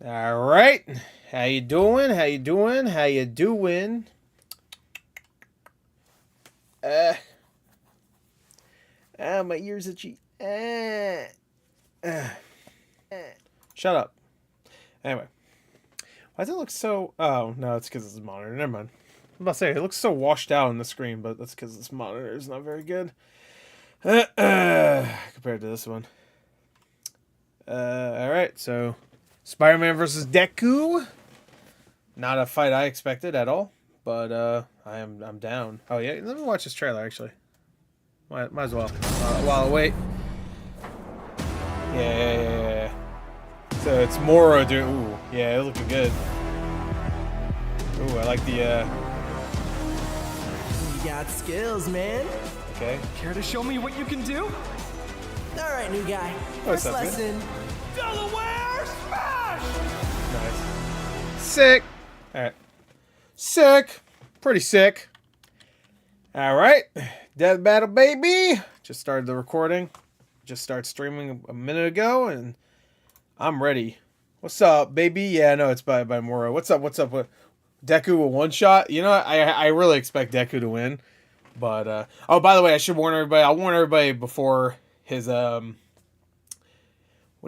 All right. How you doing? How you doing? How you doing? Uh, my ears itchy. Shut up. Anyway, why does it look so? Oh no, it's because it's a monitor. Never mind. I'm about to say it looks so washed out on the screen, but that's because this monitor is not very good compared to this one. All right, so Spider-Man versus Deku. Not a fight I expected at all, but I'm down. Oh yeah, let me watch this trailer actually. Might as well. While I wait. Yeah. So it's Moro doing. Ooh, yeah, looking good. Ooh, I like the. You got skills, man. Okay. Care to show me what you can do? All right, new guy. What's First up, man? lesson. Delaware smash! Nice. Sick. All right. Sick. Pretty sick. All right. Death Battle, baby. Just started the recording. Just started streaming a minute ago, and I'm ready. What's up, baby? Yeah, no, it's by Moro. What's up? What's up? What? Deku a one shot. You know, I really expect Deku to win, but oh, by the way, I should warn everybody. I'll warn everybody before his what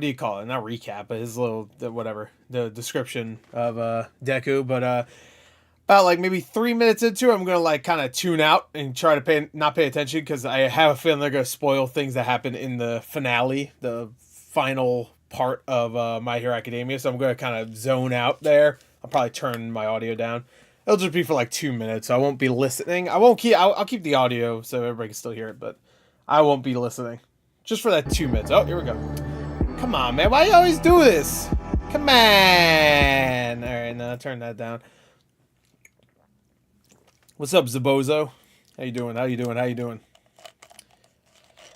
do you call it? Not recap, but his little whatever the description of Deku. But about like maybe 3 minutes into it, I'm gonna like kind of tune out and try to not pay attention because I have a feeling they're gonna spoil things that happen in the finale, the final part of My Hero Academia. So I'm gonna kind of zone out there. I'll probably turn my audio down. It'll just be for like 2 minutes. So I won't be listening. I'll keep the audio so everybody can still hear it, but I won't be listening. Just for that 2 minutes. Oh, here we go. Come on, man. Why you always do this? Come on. All right, now turn that down. What's up, Zabozo? How you doing? How you doing? How you doing?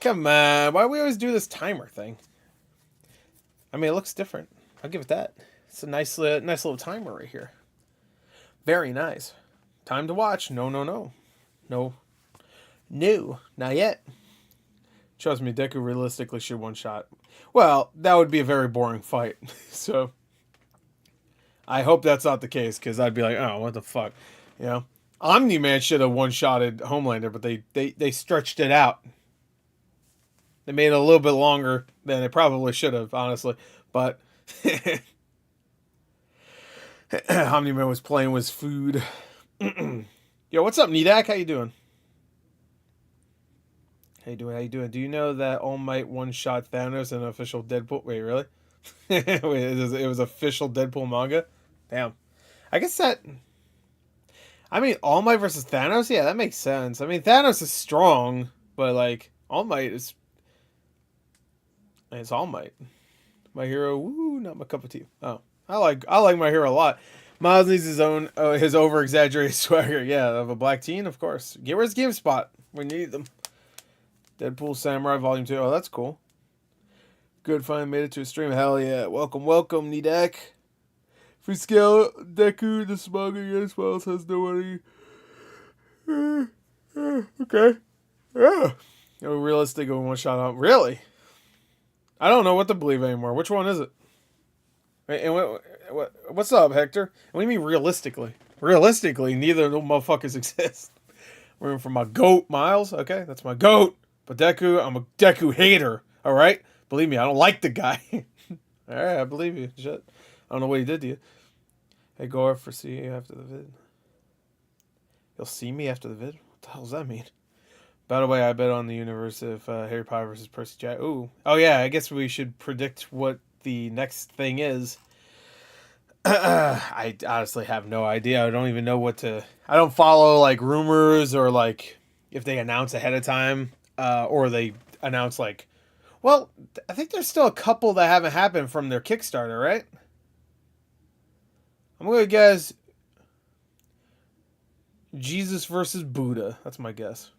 Come on. Why do we always do this timer thing? I mean, it looks different. I'll give it that. It's a nice little timer right here. Very nice. Time to watch. No, not yet. Trust me, Deku realistically should one shot. Well, that would be a very boring fight. So, I hope that's not the case, because I'd be like, oh, what the fuck? You know? Omni-Man should have one-shotted Homelander, but they stretched it out. They made it a little bit longer than they probably should have, honestly. But Omni-Man was playing with food. Yo, what's up, Nidak? How you doing? How you doing? Do you know that All Might one-shot Thanos in an official Deadpool? Wait, really? Wait, it was official Deadpool manga? Damn. I guess that... I mean, All Might versus Thanos? Yeah, that makes sense. I mean, Thanos is strong, but, like, All Might is... It's All Might. My Hero, woo, not my cup of tea. Oh, I like My Hero a lot. Miles needs his own, his over-exaggerated swagger. Yeah, of a black teen, of course. Where's GameSpot? We need them. Deadpool Samurai Volume 2. Oh, that's cool. Good, finally made it to a stream. Hell yeah. Welcome, Nidak. Free scale, Deku, the manga, yes, Miles has nobody. Okay. Yeah. No realistic one shot out. Really? I don't know what to believe anymore. Which one is it? And what's up, Hector? What do you mean realistically? Realistically, neither of those motherfuckers exist. We're in for my goat, Miles. Okay, that's my goat. But Deku, I'm a Deku hater. All right? Believe me, I don't like the guy. All right, I believe you. Shit. I don't know what he did to you. Hey, go for see you after the vid. You'll see me after the vid? What the hell does that mean? By the way, I bet on the universe if Harry Potter versus Percy Jackson. Ooh. Oh, yeah, I guess we should predict what the next thing is. I honestly have no idea. I don't even know what to... I don't follow, like, rumors or, like, if they announce ahead of time or they announce, like... Well, I think there's still a couple that haven't happened from their Kickstarter, right? I'm going to guess Jesus versus Buddha. That's my guess.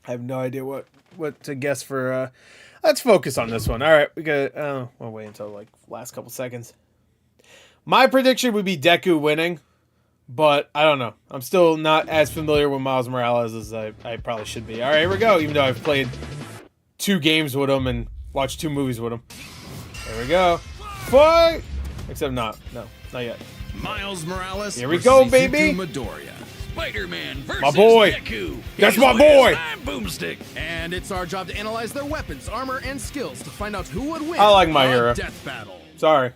I have no idea what to guess for... let's focus on this one. All right, we got... we'll wait until, like, last couple seconds. My prediction would be Deku winning, but I don't know. I'm still not as familiar with Miles Morales as I probably should be. All right, here we go, even though I've played 2 games with him and watched 2 movies with him. There we go. Fight! Except not yet. Miles Morales. Here we versus go, Izuku baby. Midoriya. Spider-Man versus My boy. Deku. That's He's my with boy. my boomstick. And it's our job to analyze their weapons, armor, and skills to find out who would win. I like my a hero. Death battle. Sorry.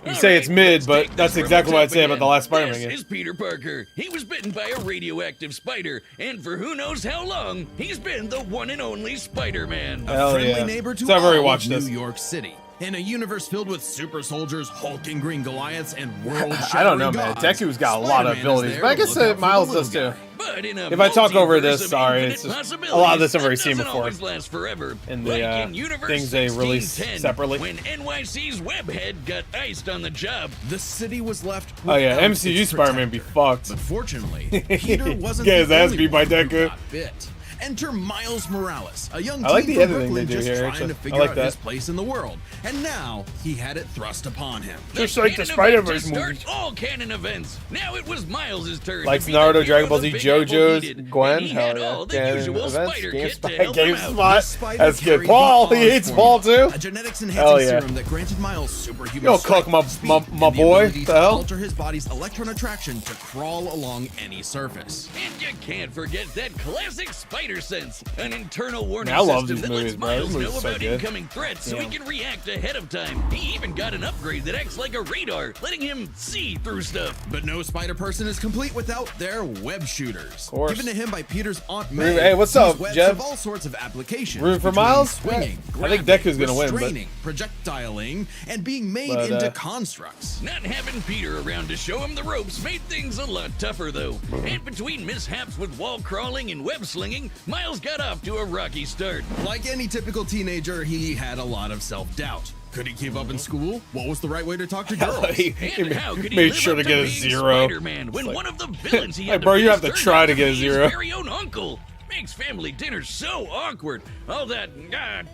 You say it's mid, but that's exactly what I'd say about the last Spider-Man This game. is Peter Parker. He was bitten by a radioactive spider, and for who knows how long, he's been the one and only Spider-Man. Hell Friendly yeah. neighbor to So I've already all watched of this. New York City. In a universe filled with super soldiers, hulking green Goliaths, and world I don't know, man. Deku's got a lot of abilities, but I guess Miles does too. But in a If I talk over this, multiverse of sorry, infinite it's just possibilities, a lot of this I've already that seen doesn't before. always last forever. In the, Like in Universe things they release 1610, separately. When NYC's Webhead got iced on the job. The city was left. Oh yeah, without MCU its Spider-Man be protector. fucked. But fortunately, Peter wasn't Get his the ass only beat by one who Deku. got bit. Enter Miles Morales, a young I like teen the from editing they Brooklyn do just here, trying actually. to I figure like out that. his place in the world. And now he had it thrust upon him. Just The like the canon Spider-Verse event to movie. start all canon events. Now it was Miles' turn. Likes to be the Naruto, hero Dragon Ball the Z, Big Apple JoJo's, needed, Gwen, and he had hell yeah. all the Canon usual events, spider kit to GameSpot, help him out. GameSpot. Spider That's good. carried Paul, the he Oz hates formula, Paul too. A genetics Hell enhancing yeah. serum that granted Miles superhuman Yo, cook strength, my speed, my and the boy. ability The to hell? alter his body's electron attraction to crawl along any surface. And you can't forget that classic spider sense, an internal warning Man, I love system these that movies, lets bro. Miles These movies know are so about good. incoming threats so he Damn. can react ahead of time. He even got an upgrade that acts like a radar, letting him see through stuff. But no spider person is complete without their web shooters. course. Given to him by Peter's Aunt May. Hey, what's these up, webs Jeb? have all sorts of applications. Rooting for between Miles? Swinging, Yeah. I think grabbing, Deku's gonna win, but- restraining, projectiling, and being made But, into constructs. Not having Peter around to show him the ropes made things a lot tougher, though. And between mishaps with wall crawling and web slinging, Miles got off to a rocky start. Like any typical teenager, he had a lot of self-doubt. Could he keep up in school? What was the right way to talk to girls? He And how could he made live sure up to get a being 0. Spider-Man when one of the villains he had Like, bro, to you face have to turned try out to get a be 0. His very own uncle. Makes family dinner so awkward. All that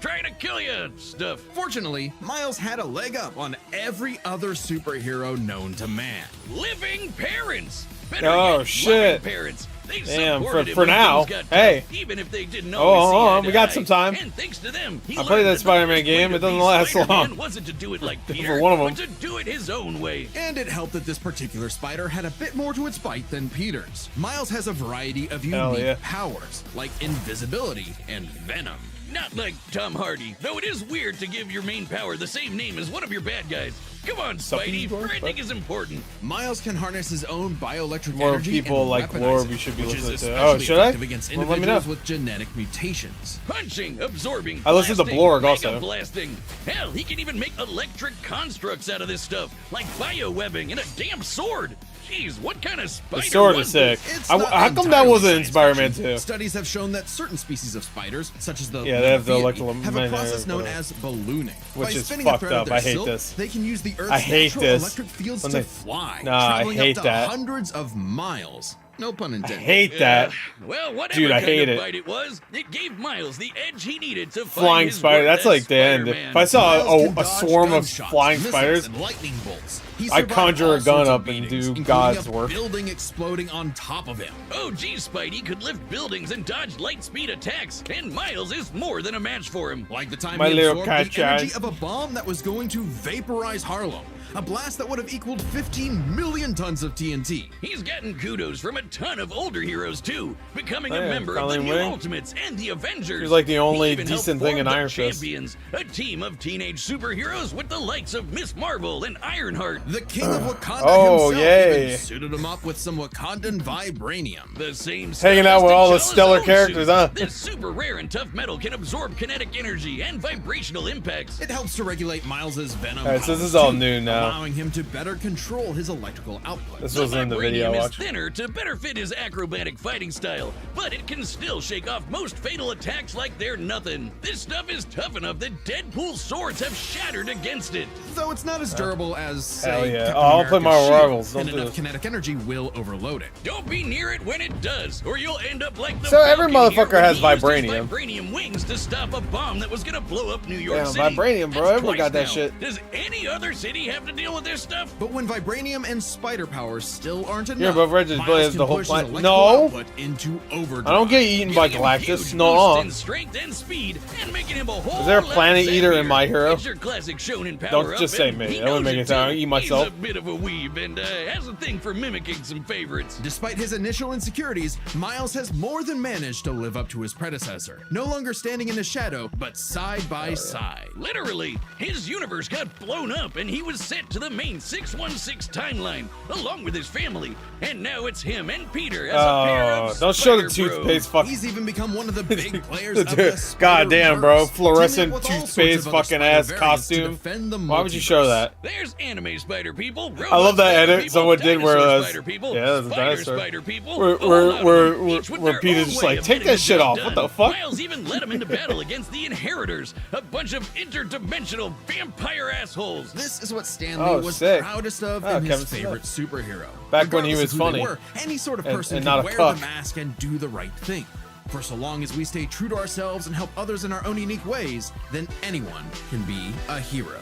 trying to kill you stuff. Fortunately, Miles had a leg up on every other superhero known to man. Living parents. Better Oh, yet, shit. loving parents. They Damn, supported him for when now. things got Hey. tough, even if they didn't Oh, always see eye we to got eye. some time. And thanks to them, he I played learned that the Spider-Man best game. way It to doesn't be last Spider-Man long. Wasn't to do it like For Peter, one of but them. to do it his own way. And it helped that this particular spider had a bit more to its bite than Peter's. Miles has a variety of Hell unique yeah. powers, like invisibility and venom. Not like Tom Hardy, though it is weird to give your main power the same name as one of your bad guys. Come on, Something Spidey, going, branding but- is important. Miles can harness his own bioelectric More energy people and like weaponize lore it, we should be which is listening to. especially Oh, should I? effective against Well, let me individuals know. with genetic mutations. Punching, absorbing, I listened to blasting, Blorg mega also. blasting. Hell, he can even make electric constructs out of this stuff, like biowebbing and a damn sword. Jeez, what kind of The spider sword was is sick. this? It's How not come that entirely wasn't in science Spider-Man fiction. 2? Studies have shown that certain species of spiders, such as the Yeah, they have the Lenovidae, electro- have a process known whatever. as ballooning. Which By is spinning a fucked thread up. of their I hate silk, this. They can use the Earth's I hate natural this. electric fields When to they- fly, Nah, I traveling hate up to that. hundreds of miles. No pun I intended. hate that. Well, whatever Dude, I kind hate of it. fight it was, it gave Miles the edge he needed to find Flying his spider. worth That's as like the end. Spider-Man. If I saw Miles can a dodge swarm of gunshots, flying missiles, spiders, and lightning bolts. He I'd survived conjure all a gun sorts of up and beatings, do including God's a work. building exploding on top of him. Oh, geez, Spidey could lift buildings and dodge light speed attacks, and Miles is more than a match for him. Like the time My he little absorbed cat the energy child. of a bomb that was going to vaporize Harlem. A blast that would have equaled 15 million tons of TNT. He's gotten kudos from a ton of older heroes, too, becoming Oh, a yeah, member of the Colleen New Wing. Ultimates and the Avengers. He's like the only He even helped decent thing in form the Iron Fist. Champions, a team of teenage superheroes with the likes of Miss Marvel and Ironheart. The king of Wakanda Oh, himself yay. even suited him up with some Wakandan vibranium. The same Hanging stuff out as with all the T'Challa's stellar own characters, suit. huh? This super rare and tough metal can absorb kinetic energy and vibrational impacts. It helps to regulate Miles's venom. Alright, so this powers, is all too, new now. allowing him to better control his electrical output. This wasn't in the video I vibranium is watched. thinner to better fit his acrobatic fighting style, but it can still shake off most fatal attacks like they're nothing. This stuff is tough enough that Deadpool's swords have shattered against it. Though it's not as durable as, Hell say, yeah. Captain Oh, I'll play America's Marvel shield, Rivals. and Don't do enough this. kinetic energy will overload it. Don't be near it when it does, or you'll end up like the So every Falcon here motherfucker when has he used his vibranium. Vibranium wings to stop a bomb that was gonna blow up New York Damn, City. vibranium, bro. That's Everyone got twice that now. shit. Does any other city have to deal with this stuff? But when vibranium and spider powers still aren't enough, Yeah, but Regis Miles plays can the whole push his planet. electrical No. output into overdrive. I don't get eaten by Giving him Galactus. huge No. boosts in strength and speed, and making him a whole Is there a lot planet eater in savvier. My Hero? It's your classic shonen power Don't up, just say and me. he That would knows make it too. sound- I eat myself. He's a bit of a weeb and has a thing for mimicking some favorites. Despite his initial insecurities, Miles has more than managed to live up to his predecessor. No longer standing in the shadow, but side by side. Literally, his universe got blown up and he was sent to the main 616 timeline along with his family. And now it's him and Peter as a pair of Don't show the Spider toothpaste Bros. fuck. He's even become one of the big players of the Dude, God damn, bro. Spider-Verse, Fluorescent teaming up with all sorts toothpaste of other fucking ass Spider variants to costume. defend the Why would you show multiverse. that? There's anime spider people. I love that edit People, someone did where dinosaur that's- spider people, yeah, that's a spider dinosaur. spider people. Where- all where- out of where- them, each with where their Peter's own just way like, of "Take getting that the shit job off. done." What the fuck? Miles even led him into battle against the Inheritors, a bunch of interdimensional vampire assholes. This is what Stanley Oh, was sick. proudest of Oh, in his Kevin favorite superhero. Back when he Regardless was of who they funny. were, any sort of And- person and can not a wear cuck. the mask and do the right thing. For so long as we stay true to ourselves and help others in our own unique ways, then anyone can be a hero.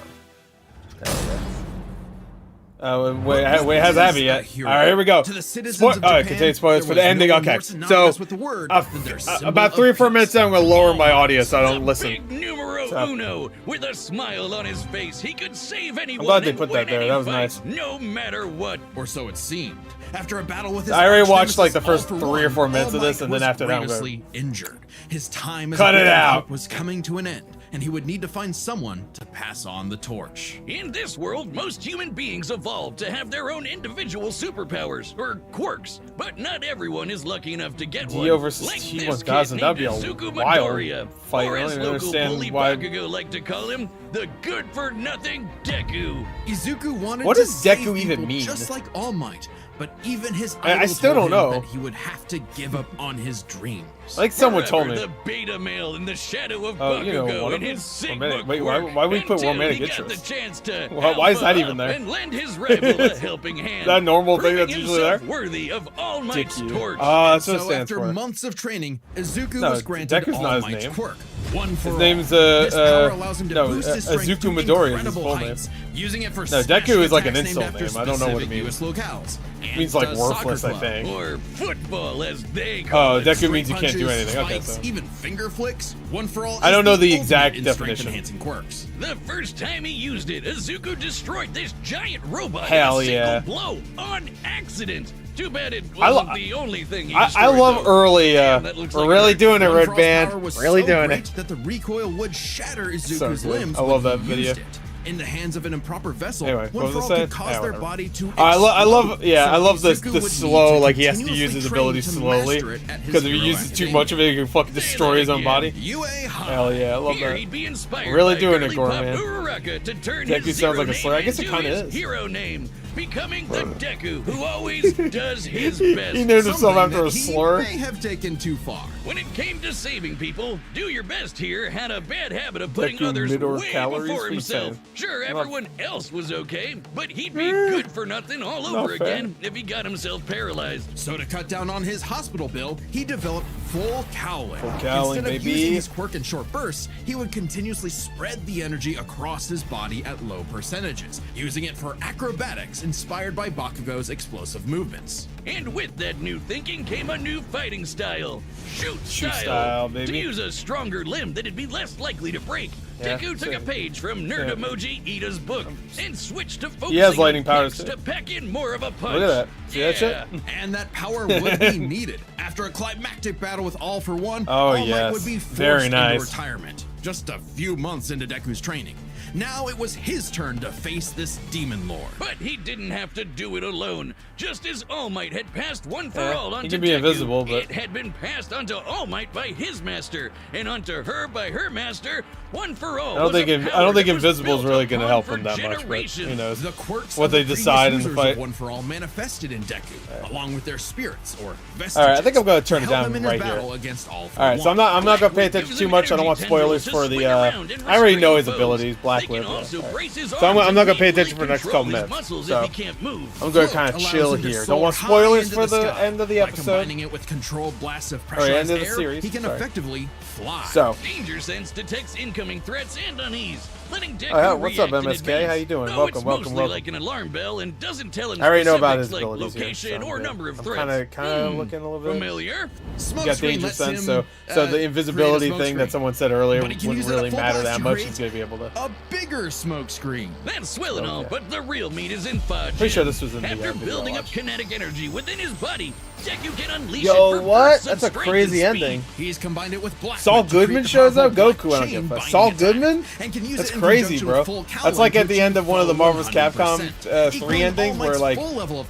Wait, has Abby yet? All right, here we go. To the citizens All of right, Japan, contains spoilers for there the was ending. no Okay, more so synonymous with the word than their symbol about of 3 or 4 peace. minutes in, I'm gonna lower my audio so I don't listen. Big numero uno, with a smile on his face, he could save anyone. glad they and put that win there. any That was fight, nice. No matter what. Or so it seemed. After a battle with his I already arch watched, like, the nemesis, first All for 3 or 4 One, minutes of All this, Might and then was after that, I'm going- grievously injured. His time as Cut a it beacon of out. hope was coming to an end, and he would need to find someone to pass on the torch. In this world, most human beings evolved to have their own individual superpowers, or quirks, but not everyone is lucky enough to get one. Dio versus like T1000, this kid that'd be a named Izuku wild Midoriya, fight. or I don't as even local understand bully why- Bakugo like to call him, the good-for-nothing Deku. Izuku wanted What to does Deku save even people mean? just like All Might, but even his I idol still told don't him know. that he would have to give up on his dreams. Like someone told Forever me. the beta male in the shadow of Oh, you know, Bakugo one of and them? his Sigma Romantic- wait, quirk, why we put until romantic he got interest? the chance to Why is that alpha even there? up and lend his rival a helping hand. That normal thing proving that's usually there? himself worthy of All Might's Dick you. torch. That's what it So stands after for. months of training, Izuku No, was granted Deku's All not his Might's name. quirk. One for His all. name's, This power allows him to no, boost his strength Izuku to Midoriya is his incredible full name. heights, using it for No, smashing Deku is like an attacks named insult after name. I don't know what it specific means. US locales. It means like And a soccer worthless, I club. think. Or football, as they call Oh, it. Deku means you Straight can't do punches, anything. Okay, spikes, so. even finger flicks. One for all. I is don't know the ultimate exact in definition. strength-enhancing quirks. The first time he used it, Izuku destroyed this giant robot Hell in a single yeah. blow on accident. Too bad it I lo- wasn't the only thing he I destroyed, love though. early, Damn, that looks we're like really a- doing it, One Red for All's power Band. was Really so doing great it. that the recoil would shatter Izuku's So good. limbs. I love when that he video. used it. In the hands of an improper vessel, Anyway, One what for was All it could say? cause Yeah, their whatever. body to I love, explode. yeah, I So love the Izuku would need slow, to like he has to continuously use his train abilities to slowly, master it at his because if he hero uses too academia. much of it, he can fucking destroy his own again. body. Yue Hai. Hell yeah, I love Here that. he'd be inspired Really by doing it, girly Gorman. pop Uraraka to turn Deku his sounds zero like a slur. I guess it name kinda into is. his hero name, becoming the Deku who always does his best. He named himself Something after a that he slur. may have taken too far. When it came to saving people, Do Your Best here had a bad habit of putting Deku others mid-or way calories, before what you himself. saying? Sure, Not- everyone else was okay, but he'd be good for nothing all Not over fair. again if he got himself paralyzed. So to cut down on his hospital bill, he developed full cowling. Full cowling, Instead of baby. using his quirk in short bursts, he would continuously spread the energy across his body at low percentages, using it for acrobatics inspired by Bakugo's explosive movements. And with that new thinking came a new fighting style. Shoot style, baby. To use a stronger limb that'd be less likely to break. Yeah, Deku took a same. page from Nerd Yeah. Emoji Ida's book and switched to focusing He has lightning on powers, kicks too. to pack in more of a punch. Look at that. See that shit? Yeah. And that power would be needed. After a climactic battle with All for One, Oh, All Might yes. would be forced Very into nice. retirement, just a few months into Deku's training. Now it was his turn to face this demon lord. But he didn't have to do it alone. Just as All Might had passed One for Yeah, All he onto can be Deku, invisible, but- it had been passed onto All Might by his master, and onto her by her master. One for All. I don't was a think power that was Invisible's built really gonna upon help for him that much, but generations. who knows? The quirks What of the they previous decide in the users fight. of One for All manifested in Deku, along with their spirits or vestiges. All right, I think I'm gonna turn to it help down him in his right here. battle against All for All right, so I'm One. not gonna pay attention too much. I don't want spoilers for the. I already know his abilities, Black Whip. So I'm not gonna pay attention for the next couple minutes. So I'm gonna kind of Allows chill him to here. soar Don't want high spoilers into for the sky. end of the By episode. combining it with controlled blasts of Or pressurized end of the air, series, he can sorry. effectively fly. So Danger Sense detects incoming threats and unease. letting Deku Oh, what's up, react in MSK? advance. How you doing? Though Welcome, it's welcome, mostly welcome. like an alarm bell and doesn't tell him I already know about his specifics like abilities location here. or number of I'm threats. kind of looking a little bit. Familiar? You got danger sense, so the invisibility thing that someone said earlier wouldn't really matter that much. He's gonna be able to. A bigger smoke screen. That's swell and all, but the real meat is in Fudge. Pretty sure this was in the After video building up watch. kinetic energy within his body, Deku can unleash Yo, it for what? bursts of That's a strength crazy and speed. ending. He's combined it with black. Saul Goodman shows up? Goku, I don't give a fuck. Saul Goodman? That's crazy, bro. That's like at the end of one of the Marvel's Capcom 3 endings where like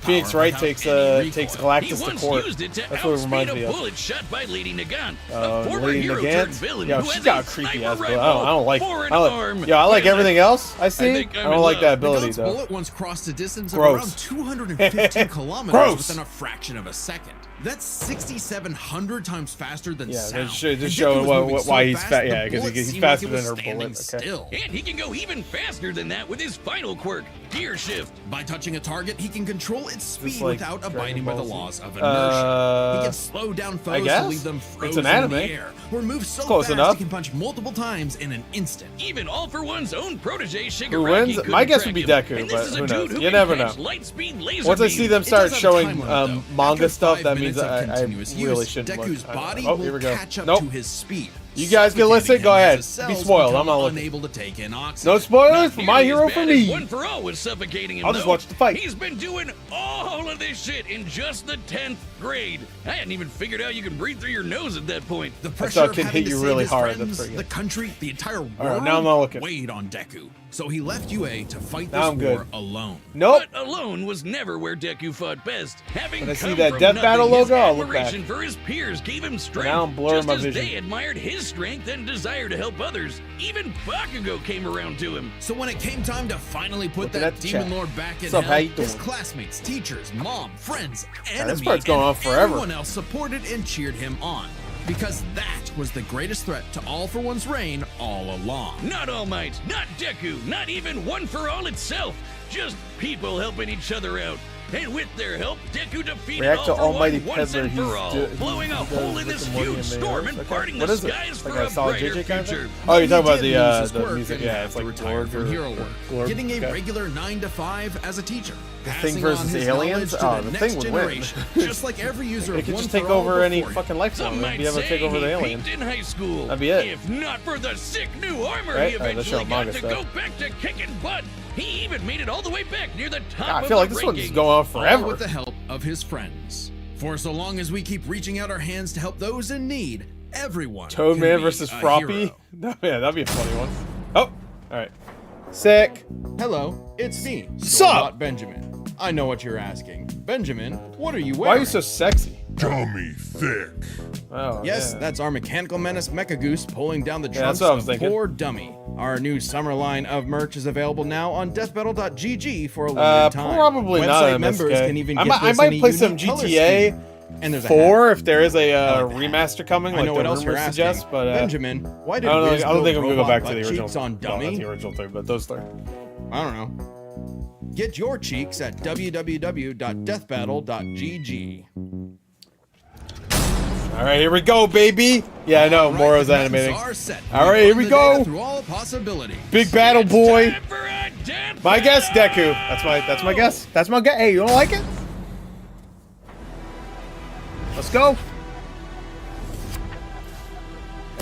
Phoenix Wright takes Galactus to court. That's what it reminds me of. Bullet shot by Lady Nagant, a former Lady hero Nagant? turned villain Yo, who she's has got a a creepy sniper ass rifle ability. I don't like. for an I arm. like. Yo, I like And everything else I see. think I I'm don't in like that love. ability Nagant's though. bullet once crossed a distance of Gross. around 215 kilometers Gross. within a fraction of a second. That's 6,700 times faster than Yeah, sound. just And Deku showing was moving why so he's fast, fat. the Yeah, because bullet he's seemed faster like it than was her bullet. Okay. standing still. And he can go even faster than that with his final quirk, Gear Shift. By touching a target, he can control its speed like without Dragon abiding by the Ball Z. laws of inertia. He can slow down foes guess? to leave them It's frozen an in anime. the air, or move so Close fast enough. he can punch multiple times in an instant. Even All For One's own protege Shigaraki Who wins? couldn't My guess track would be him. Deku, And this but is a who dude knows? who You can never catch know. light-speed laser Once I beams. see them It start does have a showing time limit, though. manga After stuff, 5 that means minutes of I continuous really use, shouldn't Deku's look. body Oh, will here we go. catch up Nope. to his speed. You guys can listen. Suffocating Go him ahead. as the Be cells spoiled. become I'm not looking. unable to take in oxygen. No spoilers Not for My nearly Hero as for bad as me. One For All was suffocating him. I'll just though. watch the fight. He's been doing all of this shit in just the 10th grade. I hadn't even figured out you can breathe through your nose at that point. The saw pressure a of kid having hit to you save really his hard. That's friends, pretty good. the country, the entire world right, now I'm not looking. weighed on Deku. So he left UA to fight Now this I'm war good. alone. Nope. But alone was never where Deku fought best. Having When I see come that from Death nothing, Battle his logo, I'll look back. admiration for his peers gave him strength. Now I'm blurring just my as vision. they admired his strength and desire to help others. Even Bakugo came around to him. So when it came time to finally put Looking that at the demon chat. lord back in What's up, hell, how you his doing? classmates, teachers, mom, friends, this enemies, part's going and on forever. everyone else supported and cheered him on. Because that was the greatest threat to All For One's reign all along. Not All Might, not Deku, not even One For All itself. Just people helping each other out. And with their help, Deku defeated React to All For Almighty One once Peddler. and for all, blowing a hole in this huge storm and parting the skies Like for a solid brighter JJ kind of future. thing? Oh, you're talking about He did lose his the quirk music. and Yeah, had it's to like retire Glorg from hero or work, Glorg. getting a Okay. regular 9 to 5 as a teacher. The Passing Thing on versus his the aliens? knowledge to Oh, the the next Thing would win. generation, just like every user It of could One just For take All over any before him. fucking life Some form. might Be able to say take over the he alien. peaked in high school. That'd be it. If not for the sick new armor Right? he Alright, let's eventually show got manga to stuff. go back to kicking butt. He even made it all the way back near the top God, I of feel like the this one's rankings. going on All forever. with the help of his friends. For so long as we keep reaching out our hands to help those in need, everyone can Toadman be versus a Froppy. hero. Yeah, that'd be a funny one. Oh, all right. Sick. Hello, it's me, Sup? Store-Bought Benjamin. I know what you're asking. Benjamin, what are you Why wearing? are you so sexy? Dummy thick. Oh, Yes, yeah. that's our Mechanical Menace Mecha Goose pulling down the that's trunks what I was of thinking. Poor Dummy. Our new summer line of merch is available now on deathbattle.gg for a limited time. Probably Website not members MSK. can even I get might, I this might in a play some unique color GTA scheme. And there's a 4 hat. if there is a I like the hat. remaster coming, I like know the what else you're rumors asking. suggest. But Benjamin, why did I don't know. Wiz I don't think I'm build gonna go back to robot the butt original. cheeks on Well, not Dummy? the original thing, but those three. I don't know. Get your cheeks at www.deathbattle.gg. All right, here we go, baby. Yeah, I know. All right, Moro's the buttons animating. are set. All right, here we Run the data go. Through all possibilities. Big battle, boy. Time for a death My guess, battle! Deku. That's my guess. That's my guess. Hey, you don't like it? Let's go.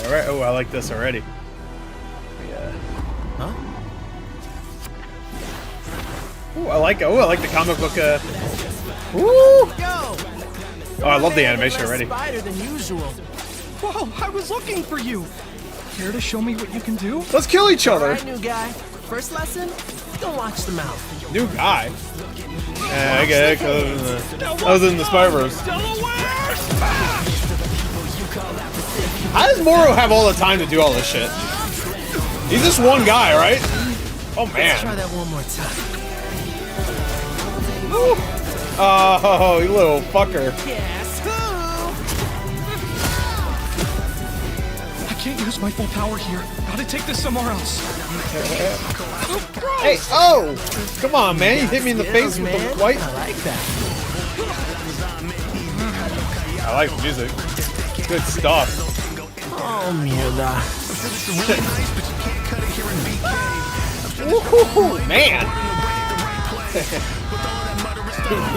All right. Oh, I like this already. Yeah. Huh? Ooh, I like it. Oh, I like the comic book. Ooh. Yo! Oh, I love the animation Less already. Spider than usual. Whoa, I was looking for you. Care to show me what you can do? Let's kill each All other. right, new guy. First lesson: don't watch the mouth. New guy. Yeah, I get it. I was in the Spider-Verse. Delaware smash! How does Moro have all the time to do all this shit? He's just one guy, right? Oh Try man. that one more time. Oh, you little fucker. Guess who? I can't use my full power here. Gotta take this somewhere else. Hey, oh! Come on, man. You hit me in the face with Man, the white. I like that. I like the music. Good stuff. Oh, mierda. Ooh, man.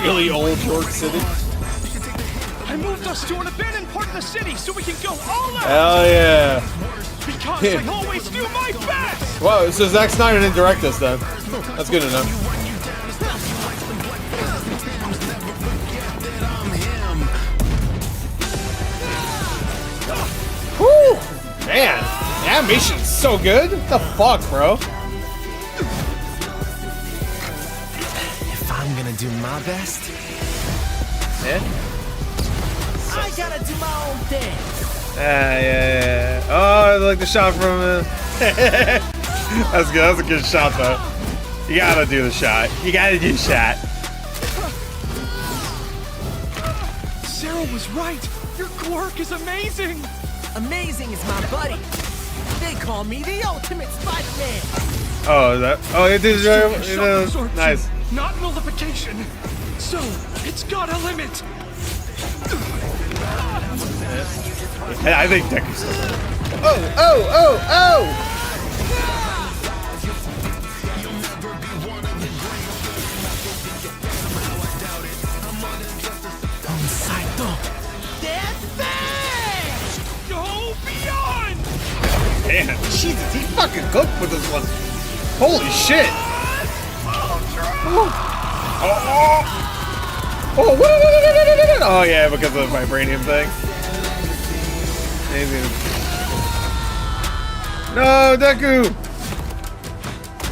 Really old York City. I moved us to an abandoned part of the city so we can go all out. Hell yeah. Because I always do my best. Wow, so Zack Snyder didn't direct this then. That's good enough. Whew, man, the animation's so good. What the fuck, bro? If I'm gonna do my best, Yeah. I gotta do my own thing. Yeah. Oh, I like the shot from That's good. That's a good shot, though. You gotta do the shot. You gotta do the shot. Sarah was right. Your quirk is amazing. Amazing is my buddy. They call me the ultimate Spider-Man. Oh, is that? Oh, it is. Shock absorption, Nice. not nullification. So it's got a limit. I think Deku's still good. Oh! Saito. Death Fang! Go beyond. Man, Jesus, he fucking cooked with this one. Holy shit! Oh yeah, because of the vibranium thing. Amazing. No, Deku!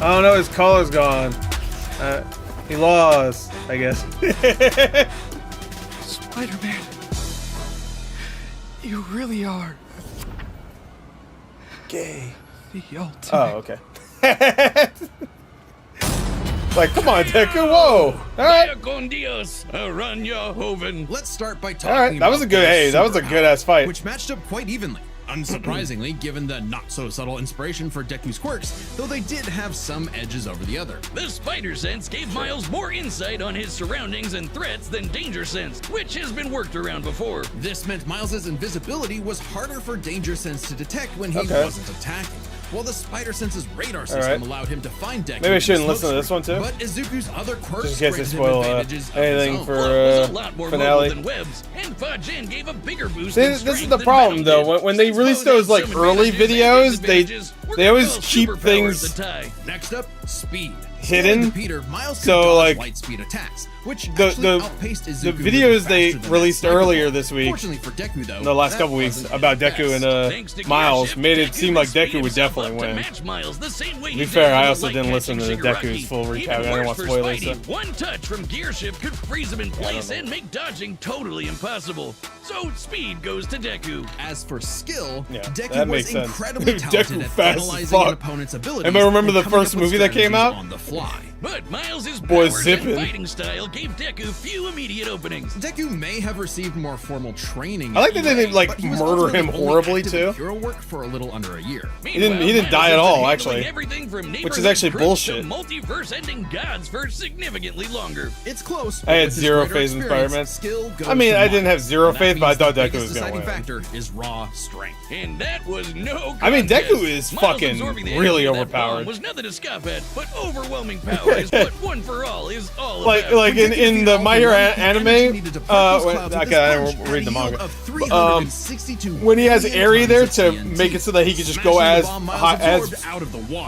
Oh no, his collar's gone. He lost, I guess. Spider-Man, you really are Gay. the ultimate. Oh, okay. Like, come on, Deku, whoa! Alright. Vaya con Dios, Aranya Hoven. Let's start by talking Alright, that was a about good, the hey, that was a super good ass fight. which matched up quite evenly. Unsurprisingly, given the not-so-subtle inspiration for Deku's quirks, though they did have some edges over the other. The Spider Sense gave Miles more insight on his surroundings and threats than Danger Sense, which has been worked around before. This meant Miles' invisibility was harder for Danger Sense to detect when he Okay. wasn't attacking, while the Spider Sense's radar system Alright. allowed him to find Deku. Maybe I in shouldn't the listen to this one, too? But Izuku's other quirks Just in case they granted him spoil advantages of his anything own. for Fluff was a lot more finale. mobile than Webs, and Fajen gave a bigger boost. This is the problem, though. When they release those like early videos, they always keep things Next up, speed. hidden. According to Peter, Miles could So, dodge like, light speed attacks, which the actually outpaced Izuku the moving videos they faster than released that sniper earlier ball. this week, Fortunately for Deku, though, in the last that couple weeks, wasn't about his Deku best. and Miles, made it seem like Deku would definitely win. To be fair, I also didn't listen to Deku's full recap. I didn't want spoilers. So. One touch from Gearship could freeze him in place and make dodging totally impossible. So speed goes to Deku. As for skill, Yeah, Deku that was makes sense. incredibly Deku talented at fast as analyzing an fuck. opponent's abilities. Anybody remember and the coming first up with movie that came strategies out? on the fly. But Miles' Boy powers zipping. and fighting style gave Deku few immediate openings. Deku may have received more formal training. I like that they at didn't, UA, like, but he was murder ultimately him only horribly, active in too. hero work for a little under a year. He didn't die at all, actually. Which is actually bullshit. Multiverse-ending gods for significantly longer. It's close. I had but with his zero greater faith in experience, Spider-Man. skill goes I mean, to I didn't have Miles. zero And that faith, but I means thought the Deku biggest was gonna deciding win. factor is raw strength. And that was no I mean, contest. Deku is Miles fucking absorbing the really energy of that overpowered. bomb was nothing to scoff at, but overwhelming power is what One for All is all Like about. in the My Hero anime, okay, I don't read the manga. When he has Eri there to make it so that he can just go as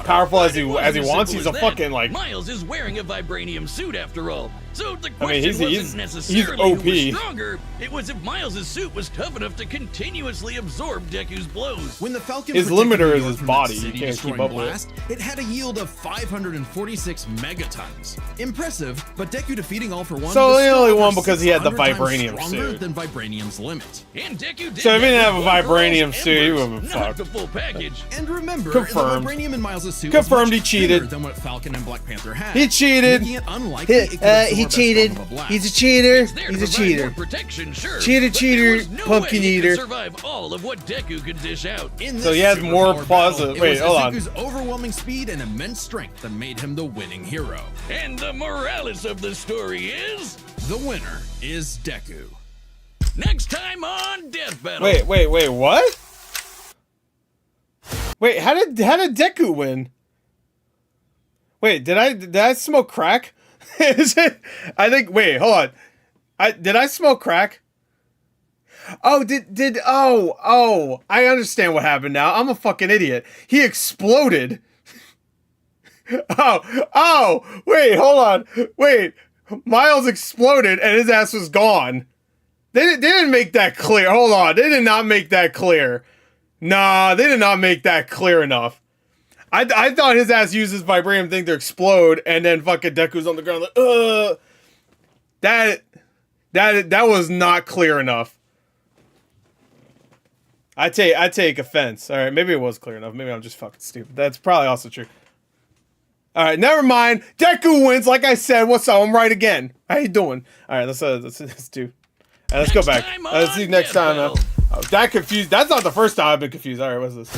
powerful as he wants, he's a fucking like. Miles is wearing a vibranium suit after all. So the I mean, question he's wasn't necessarily OP. who was stronger. It was if Miles' suit was tough enough to continuously absorb Deku's blows. When the Falcon His protected limiter New is York his from body. that You city can't keep destroying up with it. blast, it had a yield of 546 megatons. Impressive, but Deku defeating All for One So was he still only over won because he had the 600 times vibranium stronger suit. than vibranium's limit. And Deku did So if he that didn't have with a One for All's vibranium suit, he embers, would've been not fucked. the full package. And remember, Confirmed. the vibranium in Miles' suit Confirmed was he much cheated. thinner than what Falcon and Black Panther had. He cheated. Making it unlikely it could absorb He as cheated. strong of a blast. He's a cheater. It's there to He's a provide cheater. more protection, sure, Cheater, but cheater, there was no pumpkin way he could eater. survive all of what Deku could dish out. In So this he has more superpower positive- battle, wait, it was hold on. Izuku's overwhelming speed and immense strength that made him the winning hero. And the morales of the story is The winner is Deku. next time on Death Battle. Wait, what? Wait, how did Deku win? Wait, did I smoke crack? Is it? I think. Wait, hold on. Did I smoke crack? Oh, oh, I understand what happened now. I'm a fucking idiot. He exploded. Wait, hold on. Wait, Miles exploded and his ass was gone. They didn't make that clear. Hold on. They did not make that clear. Nah, they did not make that clear enough. I thought his ass used his vibranium thing to explode and then fucking Deku's on the ground like, That was not clear enough. I take offense. All right, maybe it was clear enough. Maybe I'm just fucking stupid. That's probably also true. All right, never mind. Deku wins. Like I said, what's up? I'm right again. How you doing? All right, let's do. All right, let's go back. Let's see next time. Oh, that confused. That's not the first time I've been confused. All right, what's this?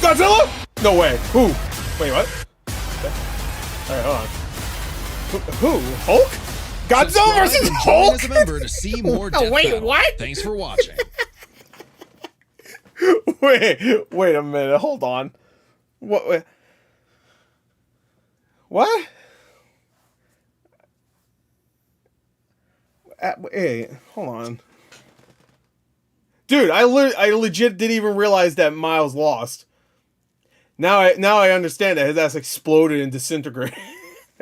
Godzilla? No way. Who? Wait, what? Okay. All right, hold on. Who? Hulk? Godzilla versus Hulk? As a member to see more Death Battle. What? Thanks for watching. Wait a minute. Hold on. What? What? Hey, hold on. Dude, I legit didn't even realize that Miles lost. Now I understand that his ass exploded and disintegrated.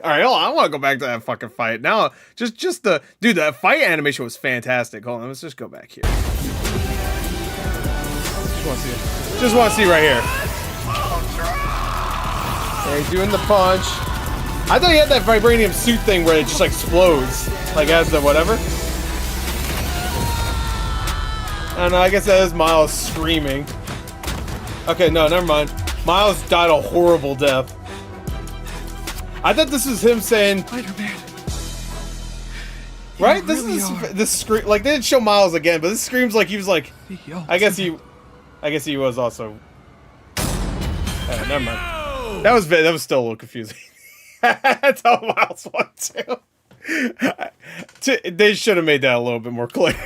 All right, hold on. I want to go back to that fucking fight. Now, just the dude, that fight animation was fantastic. Hold on, let's just go back here. Just want to see right here. Yeah, he's doing the punch. I thought he had that vibranium suit thing where it just like explodes, like as the whatever. I don't know. I guess that is Miles screaming. Okay, no, never mind. Miles died a horrible death. I thought this was him saying, Spider-Man. right? Really This scream, like they didn't show Miles again, but this screams like he was like. I guess he was also. Never mind. That was still a little confusing. That's how Miles won too. They should have made that a little bit more clear.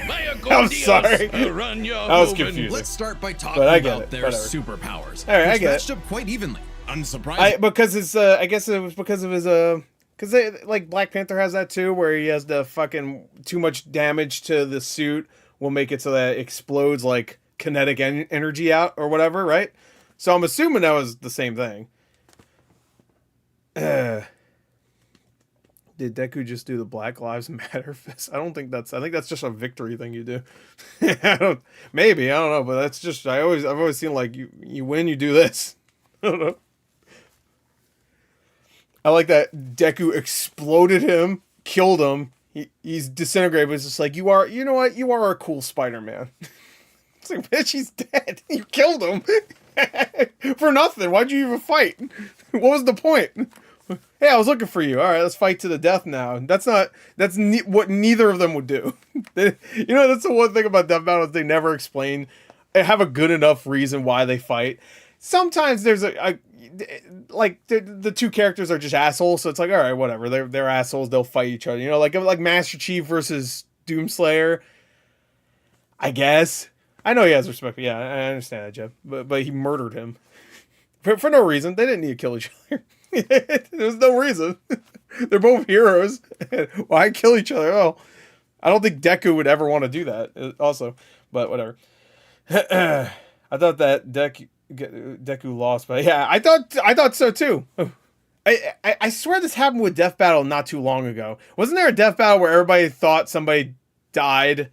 I'm sorry. I was confused. Let's start by talking But I get about it. their Whatever. superpowers. All right, I which get matched it. up quite evenly. Unsurprising. Because it's I guess it was because of his because like Black Panther has that too, where he has the fucking too much damage to the suit will make it so that it explodes like kinetic energy out or whatever, right? So I'm assuming that was the same thing. Did Deku just do the Black Lives Matter fist? I think that's just a victory thing you do. Maybe, I don't know, but that's just I've always seen like you win, you do this. I don't know. I like that Deku exploded him, killed him. He's disintegrated, but it's just like you know what? You are a cool Spider-Man. It's like, bitch, he's dead. You killed him. For nothing. Why'd you even fight? What was the point? Hey, I was looking for you. All right, let's fight to the death now. That's what neither of them would do. That's the one thing about death battles. They never explain. They have a good enough reason why they fight. Sometimes there's the two characters are just assholes, so it's like, all right, whatever. They're assholes. They'll fight each other. Like Master Chief versus Doomslayer. I guess. I know he has respect. But yeah, I understand that, Jeff. But he murdered him for no reason. They didn't need to kill each other. There was no reason. They're both heroes. Why kill each other? Oh, I don't think Deku would ever want to do that. Also, but whatever. I thought that Deku lost, but yeah, I thought so too. I swear this happened with Death Battle not too long ago. Wasn't there a Death Battle where everybody thought somebody died,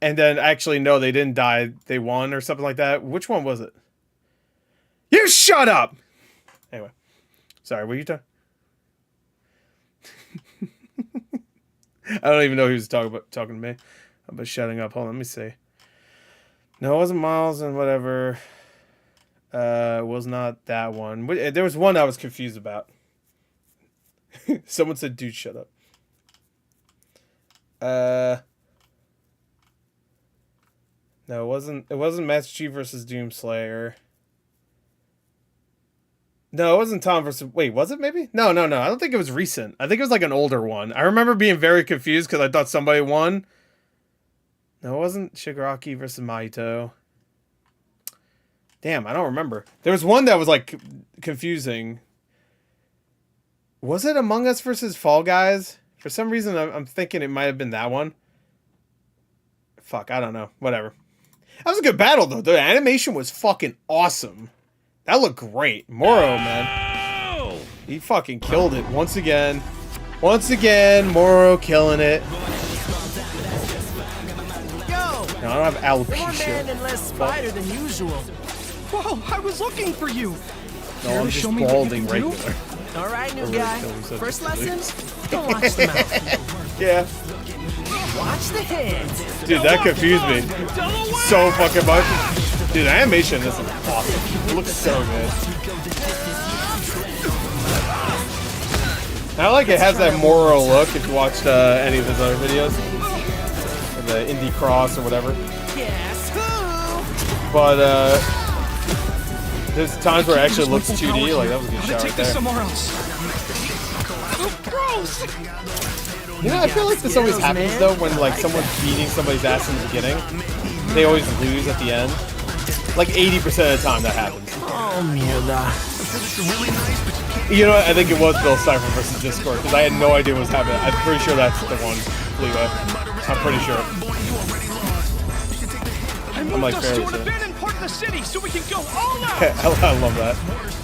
and then actually no, they didn't die, they won or something like that? Which one was it? You shut up. Anyway, sorry. What are you talking? I don't even know who was talking to me. About shutting up. Hold on, let me see. No, it wasn't Miles and whatever. It was not that one. There was one I was confused about. Someone said, "Dude, shut up." No, it wasn't. It wasn't Master Chief versus Doomslayer. No, it wasn't Tom versus. Wait, was it maybe? No. I don't think it was recent. I think it was like an older one. I remember being very confused because I thought somebody won. No, it wasn't Shigaraki versus Mahito. Damn, I don't remember. There was one that was like confusing. Was it Among Us versus Fall Guys? For some reason, I'm thinking it might have been that one. Fuck, I don't know. Whatever. That was a good battle, though. The animation was fucking awesome. That looked great. Moro, man. He fucking killed it once again. Once again, Moro killing it. Yo! No, I don't have More alopecia. man and less spider than usual. Whoa, I was looking for you. No, Care I'm to just show me what you balding can do? regular. All right, new really guy. kill himself First just to lesson? Don't watch the mouth. Yeah. Watch the hands. Dude, that confused me so fucking much. Dude, the animation is awesome. It looks so good. I like it has that Moro look if you watched any of his other videos. Or the Indie Cross or whatever. Guess who? But there's times where it actually looks 2D. Like, that was a good Gotta shot take right this there. somewhere else. Oh, gross! You know, I feel like this always happens though when like someone's beating somebody's ass in the beginning. They always lose at the end. Like 80% of the time that happens. Oh, mierda. You know what? I think it was Bill Cipher versus Discord because I had no idea what was happening. I'm pretty sure that's the one, Leeway. I'm pretty sure. I moved like us fairly to an certain. abandoned part of the city so we can go all out. I love that.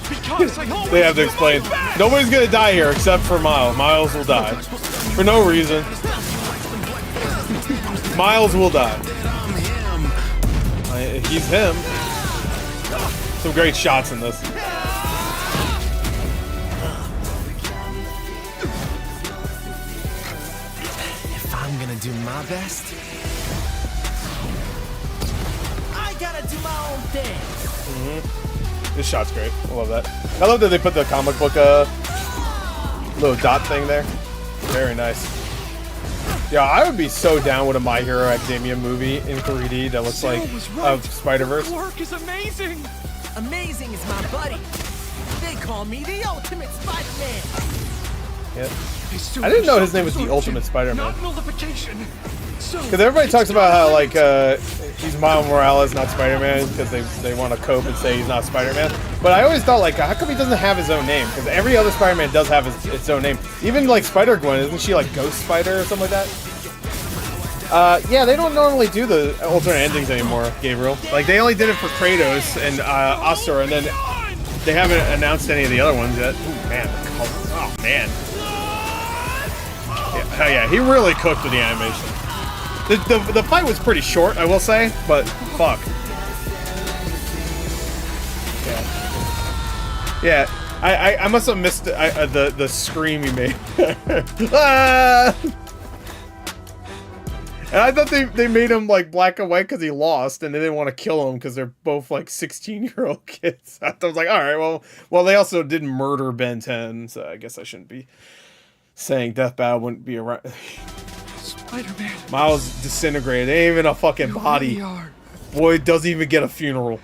Because I always They have to do my explain. best. Nobody's gonna die here except for Miles. Miles will die. For no reason. Miles will die. He's him. Some great shots in this. If I'm gonna do my best, I gotta do my own thing. This shot's great. I love that. I love that they put the comic book little dot thing there. Very nice. Yeah, I would be so down with a My Hero Academia movie in 3D that looks like Cyril was right. Spider-Verse. The work is amazing. Amazing is my buddy. They call me the ultimate Spider-Man. Yeah. These suits I didn't know are his name was the self-absorption, Ultimate Spider-Man. Not nullification. So, Because everybody talks about how like he's Miles Morales, not Spider-Man, because they want to cope and say he's not Spider-Man. But I always thought like, how come he doesn't have his own name? Because every other Spider-Man does have its own name. Even like Spider-Gwen, isn't she like Ghost Spider or something like that? Yeah, they don't normally do the alternate endings anymore, Gabriel. Like they only did it for Kratos and Astor, and then they haven't announced any of the other ones yet. Ooh, man, oh man. Yeah, oh, yeah, he really cooked with the animation. The fight was pretty short, I will say, but fuck. Yeah, I must have missed the scream he made. Ah! And I thought they made him like black and white because he lost, and they didn't want to kill him because they're both like 16-year-old kids. I was like, all right, well, they also didn't murder Ben 10, so I guess I shouldn't be saying Death Battle wouldn't be around. Spider-Man. Miles disintegrated. Ain't even a fucking You body. really are Boy, doesn't even get a funeral.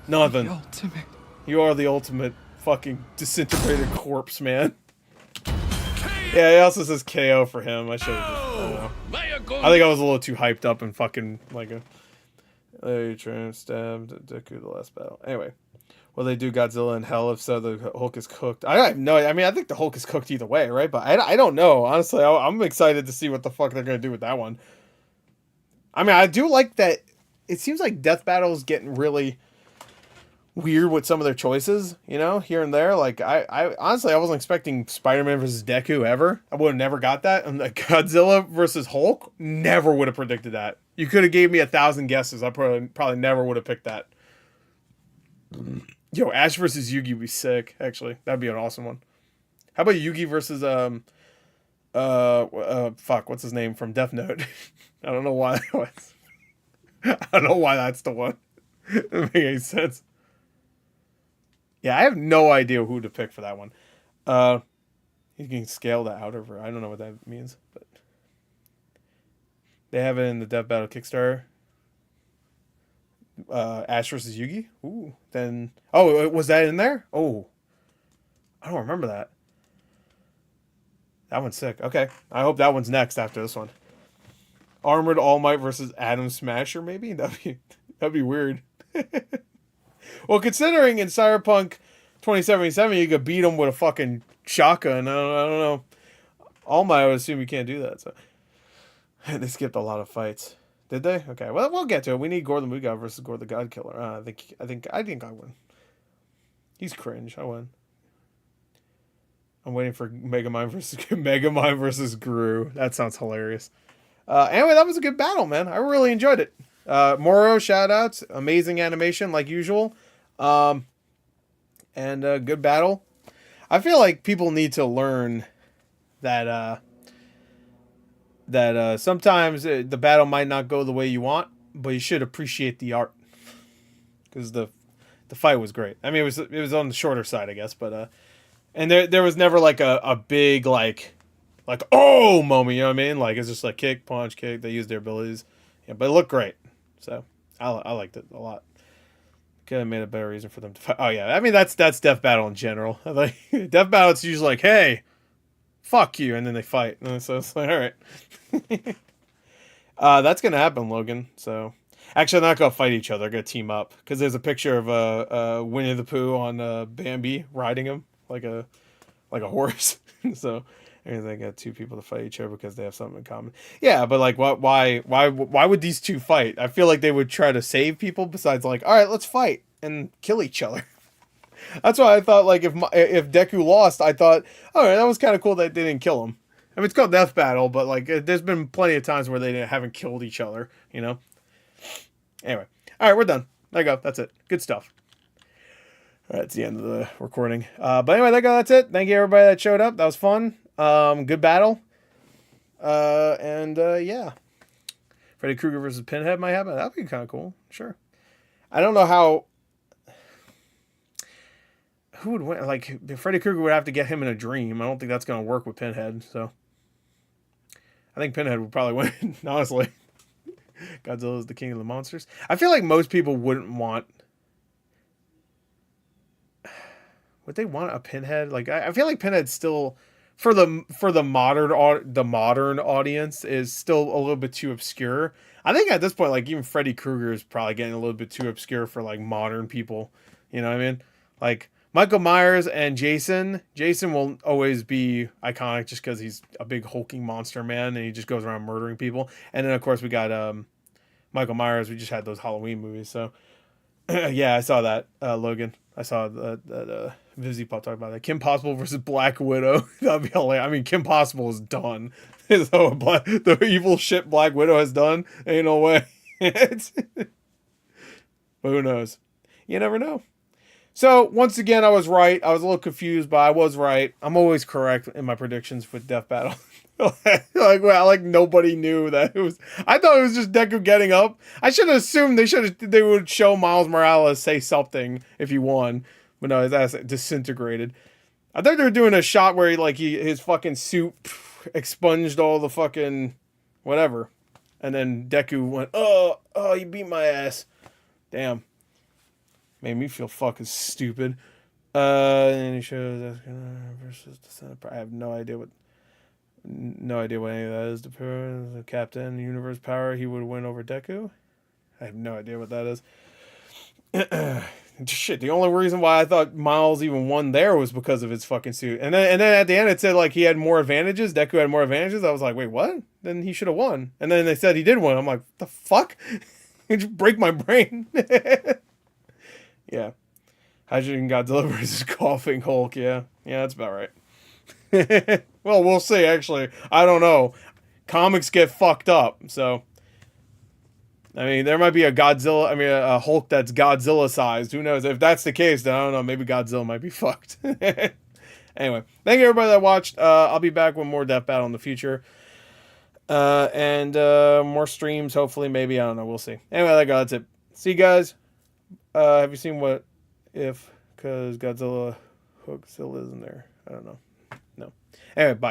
the Nothing. ultimate. You are the ultimate fucking disintegrated corpse, man. Yeah, it also says KO for him. I should have. I don't know. I think I was a little too hyped up and fucking like a. Stabbed Deku the last battle. Anyway, will they do Godzilla in hell? If so, the Hulk is cooked. I have no. I mean, I think the Hulk is cooked either way, right? But I don't know. Honestly, I'm excited to see what the fuck they're gonna do with that one. I mean, I do like that. It seems like Death Battle is getting really weird with some of their choices, you know, here and there. Like, I honestly, I wasn't expecting Spider-Man versus Deku ever. I would have never got that. And like Godzilla versus Hulk, never would have predicted that. You could have gave me 1,000 guesses. I probably never would have picked that. Yo, Ash versus Yugi would be sick, actually. That'd be an awesome one. How about Yugi versus, fuck, what's his name from Death Note? I don't know why that was. I don't know why that's the one. It doesn't make any sense. Yeah, I have no idea who to pick for that one. You can scale the outer. I don't know what that means, but they have it in the Death Battle Kickstarter. Ash versus Yugi. Ooh, then was that in there? Oh, I don't remember that. That one's sick. Okay, I hope that one's next after this one. Armored All Might versus Atom Smasher. Maybe that'd be weird. Well, considering in Cyberpunk 2077 you could beat him with a fucking shotgun. I don't know. All my, I would assume you can't do that. So they skipped a lot of fights. Did they? Okay. Well, we'll get to it. We need Gore the Movie God versus Gore the God Killer. I think I win. He's cringe. I win. I'm waiting for Megamind versus Gru. That sounds hilarious. Anyway, that was a good battle, man. I really enjoyed it. Moro, shout outs. Amazing animation, like usual. And good battle. I feel like people need to learn that sometimes the battle might not go the way you want, but you should appreciate the art. Because the fight was great. I mean, it was on the shorter side, I guess, but and there was never like a big like oh moment, you know what I mean? Like it's just like kick, punch, kick. They used their abilities, yeah, but it looked great. So I liked it a lot. Could have made a better reason for them to fight. Oh yeah, I mean that's Death Battle in general. Like Death Battle, it's usually like, hey, fuck you, and then they fight. And so it's like, all right, that's gonna happen, Logan. So actually, they're not gonna fight each other. They're gonna team up because there's a picture of Winnie the Pooh on Bambi riding him like a horse. So they got two people to fight each other because they have something in common. Yeah, but like, what? Why would these two fight? I feel like they would try to save people. Besides, like, all right, let's fight and kill each other. That's why I thought, like, if Deku lost, I thought, all right, that was kind of cool that they didn't kill him. I mean, it's called Death Battle, but like, there's been plenty of times where they haven't killed each other. You know. Anyway, all right, we're done. There you go. That's it. Good stuff. All right, it's the end of the recording. But anyway, that's it. Thank you everybody that showed up. That was fun. Good battle. Yeah. Freddy Krueger versus Pinhead might happen. That'd be kind of cool. Sure. I don't know how. Who would win? Like, Freddy Krueger would have to get him in a dream. I don't think that's going to work with Pinhead. So, I think Pinhead would probably win, honestly. Godzilla is the king of the monsters. I feel like most people wouldn't want. Would they want a Pinhead? Like, I feel like Pinhead's still, for the modern audience, is still a little bit too obscure. I think at this point, like, even Freddy Krueger is probably getting a little bit too obscure for like modern people. You know what I mean? Like Michael Myers and Jason will always be iconic just because he's a big hulking monster man and he just goes around murdering people. And then of course we got Michael Myers. We just had those Halloween movies, so yeah, I saw that Logan. I saw that Vizzy Pop talk about that. Kim Possible versus Black Widow. That'd be hilarious. I mean, Kim Possible is done. So the evil shit Black Widow has done. Ain't no way. But who knows? You never know. So once again, I was right. I was a little confused, but I was right. I'm always correct in my predictions with Death Battle. like nobody knew that it was. I thought it was just Deku getting up. I should have assumed they would show Miles Morales say something if he won, but no, his ass disintegrated. I thought they were doing a shot where his fucking suit expunged all the fucking whatever, and then Deku went, oh, you beat my ass. Damn, made me feel fucking stupid. And he shows that versus the Center. I have no idea what any of that is. The Captain Universe power, he would win over Deku. I have no idea what that is. Shit, the only reason why I thought Miles even won there was because of his fucking suit. And then at the end it said like he had more advantages. Deku had more advantages. I was like, wait, what? Then he should have won. And then they said he did win. I'm like, the fuck? It just break my brain. Yeah. Hydrogen Godzilla versus Coughing Hulk. Yeah, that's about right. Well, we'll see, actually. I don't know. Comics get fucked up, so. I mean, there might be a Hulk that's Godzilla-sized. Who knows? If that's the case, then I don't know. Maybe Godzilla might be fucked. Anyway, thank you everybody that watched. I'll be back with more Death Battle in the future. And more streams, hopefully, maybe. I don't know. We'll see. Anyway, that's it. See you guys. Have you seen What If? Because Godzilla Hookzilla isn't there. I don't know. No. Anyway, bye.